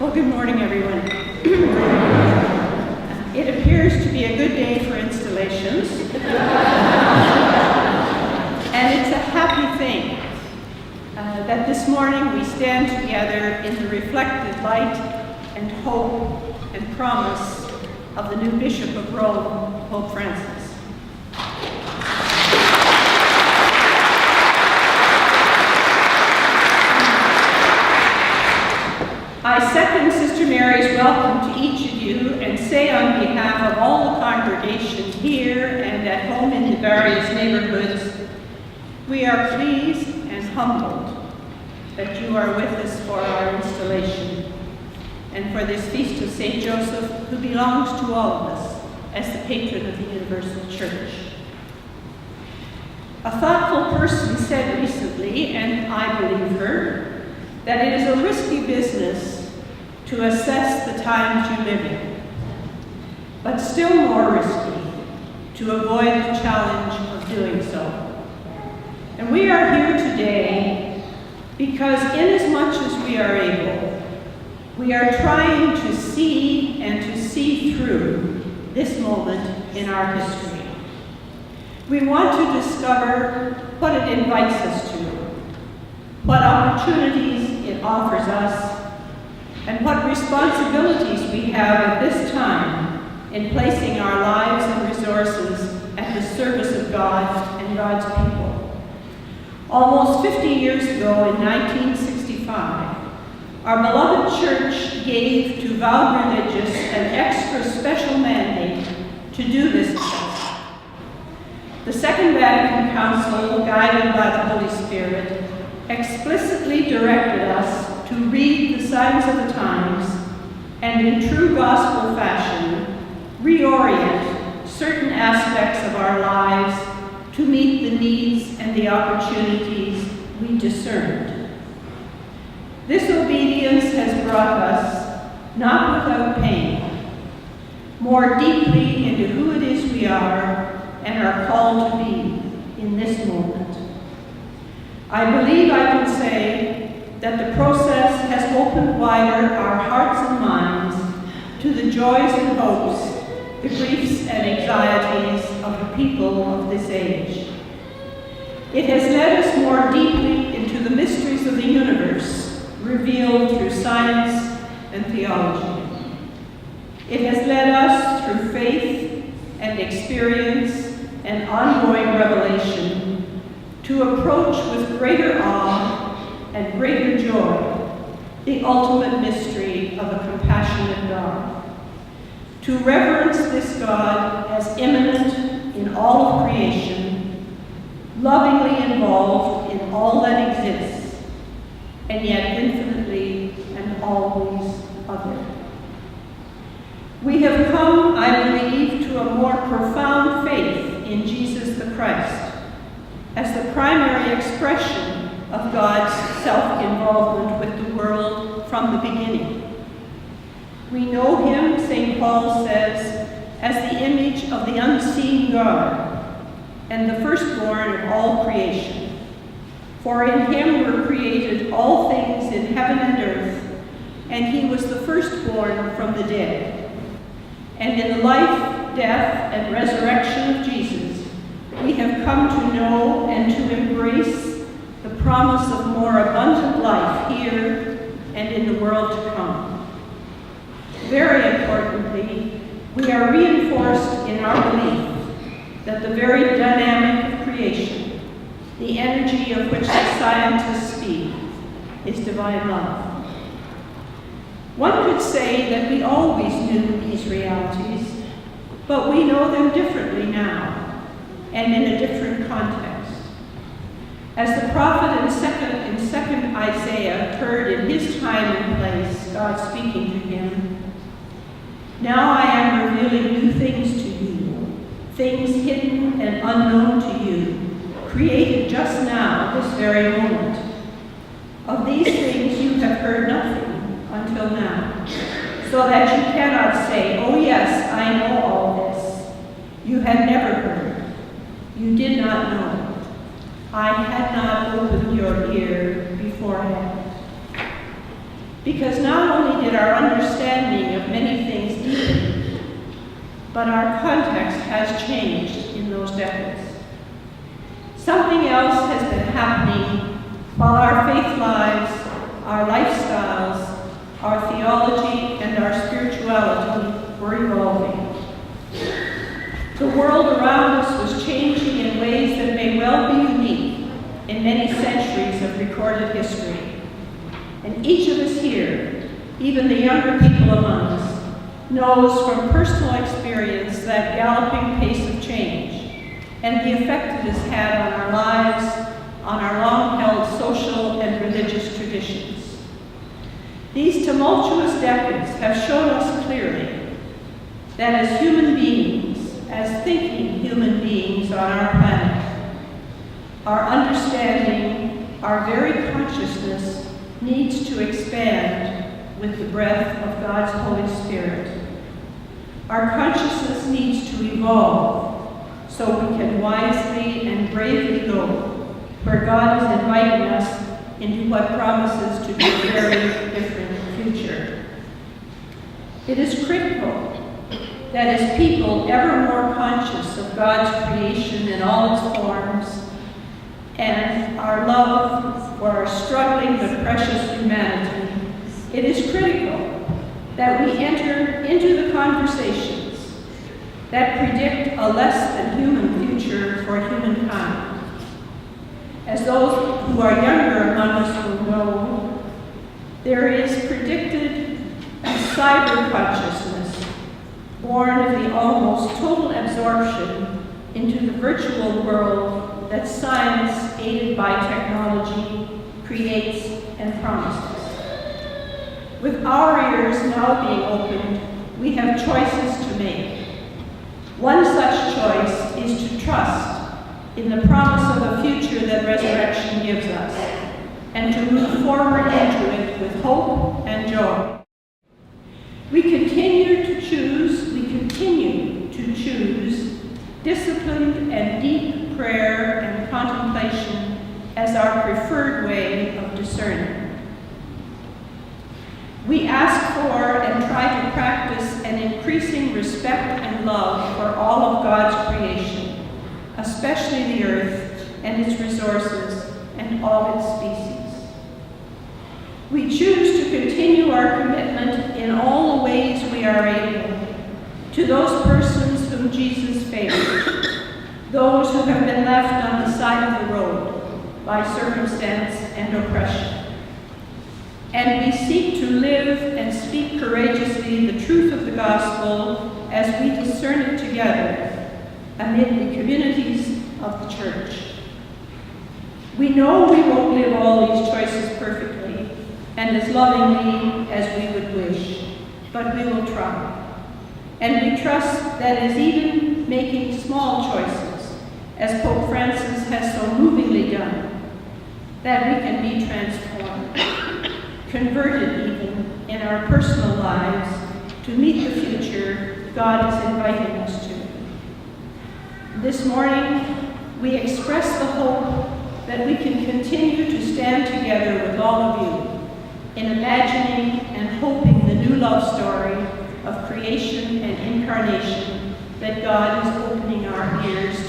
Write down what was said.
Well, good morning, everyone. It appears to be a good day for installations. And it's a happy thing that this morning we stand together in the reflected light and hope and promise of the new Bishop of Rome, Pope Francis. I second Sister Mary's welcome to each of you and say on behalf of all the congregation here and at home in the various neighborhoods, we are pleased and humbled that you are with us for our installation and for this feast of St. Joseph, who belongs to all of us as the patron of the Universal Church. A thoughtful person said recently, and I believe her, that it is a risky business to assess the times you live in, but still more risky to avoid the challenge of doing so. And we are here today because inasmuch as we are able, we are trying to see and to see through this moment in our history. We want to discover what it invites us to, what opportunities it offers us, and what responsibilities we have at this time in placing our lives and resources at the service of God and God's people. Almost 50 years ago, in 1965, our beloved church gave to vowed religious an extra special mandate to do this task. The Second Vatican Council, guided by the Holy Spirit, explicitly directed us to read the signs of the times and in true gospel fashion reorient certain aspects of our lives to meet the needs and the opportunities we discerned. This obedience has brought us, not without pain, more deeply into who it is we are and are called to be in this moment. I believe I can say that the process has opened wider our hearts and minds to the joys and hopes, the griefs and anxieties of the people of this age. It has led us more deeply into the mysteries of the universe, revealed through science and theology. It has led us through faith and experience and ongoing revelation to approach with greater awe and greater joy the ultimate mystery of a compassionate God. To reverence this God as immanent in all of creation, lovingly involved in all that exists, and yet infinitely and always other. We have come, I believe, to a more profound faith in Jesus the Christ as the primary expression of God's self-involvement with the world from the beginning. We know him, St. Paul says, as the image of the unseen God and the firstborn of all creation. For in him were created all things in heaven and earth, and he was the firstborn from the dead. And in the life, death, and resurrection of Jesus, we have come to know and to embrace the promise of more abundant life here and in the world to come. Very importantly, we are reinforced in our belief that the very dynamic of creation, the energy of which the scientists speak, is divine love. One could say that we always knew these realities, but we know them differently now and in a different context. As the prophet in 2nd Isaiah heard in his time and place God speaking to him, "Now I am revealing new things to you, things hidden and unknown to you, created just now, this very moment. Of these things you have heard nothing until now, so that you cannot say, 'Oh yes, I know all this.' You had never heard. You did not know. I had not opened your ear beforehand." Because not only did our understanding of many things deepen, but our context has changed in those decades. Something else has been happening while our faith lives, our lifestyles, our theology, and our spirituality were evolving. The world around us was changing in ways that may well be unique in many centuries of recorded history. And each of us here, even the younger people among us, knows from personal experience that galloping pace of change and the effect it has had on our lives, on our long-held social and religious traditions. These tumultuous decades have shown us clearly that as human beings, as thinking human beings on our planet, our understanding, our very consciousness needs to expand with the breath of God's Holy Spirit. Our consciousness needs to evolve so we can wisely and bravely go where God is inviting us into what promises to be a very different future. It is critical that as people ever more conscious of God's creation in all its forms and our love for our struggling but precious humanity, it is critical that we enter into the conversations that predict a less than human future for humankind. As those who are younger among us will know, there is predicted a cyber consciousness born of the almost total absorption into the virtual world that science, aided by technology, creates and promises. With our ears now being opened, we have choices to make. One such choice is to trust in the promise of a future that resurrection gives us, and to move forward into it with hope and joy. We continue to choose disciplined and deep prayer and contemplation as our preferred way of discerning. We ask for and try to practice an increasing respect and love for all of God's creation, especially the earth and its resources and all its species. We choose to continue our commitment in all the ways we are able to those persons whom Jesus favored, those who have been left on the side of the road by circumstance and oppression. And we seek to live and speak courageously the truth of the gospel as we discern it together amid the communities of the church. We know we won't live all these choices perfectly and as lovingly as we would wish, but we will try. And we trust that as even making small choices, as Pope Francis has so movingly done, that we can be transformed, converted even in our personal lives to meet the future God is inviting us to. This morning, we express the hope that we can continue to stand together with all of you in imagining and hoping the new love story of creation and incarnation that God is opening our ears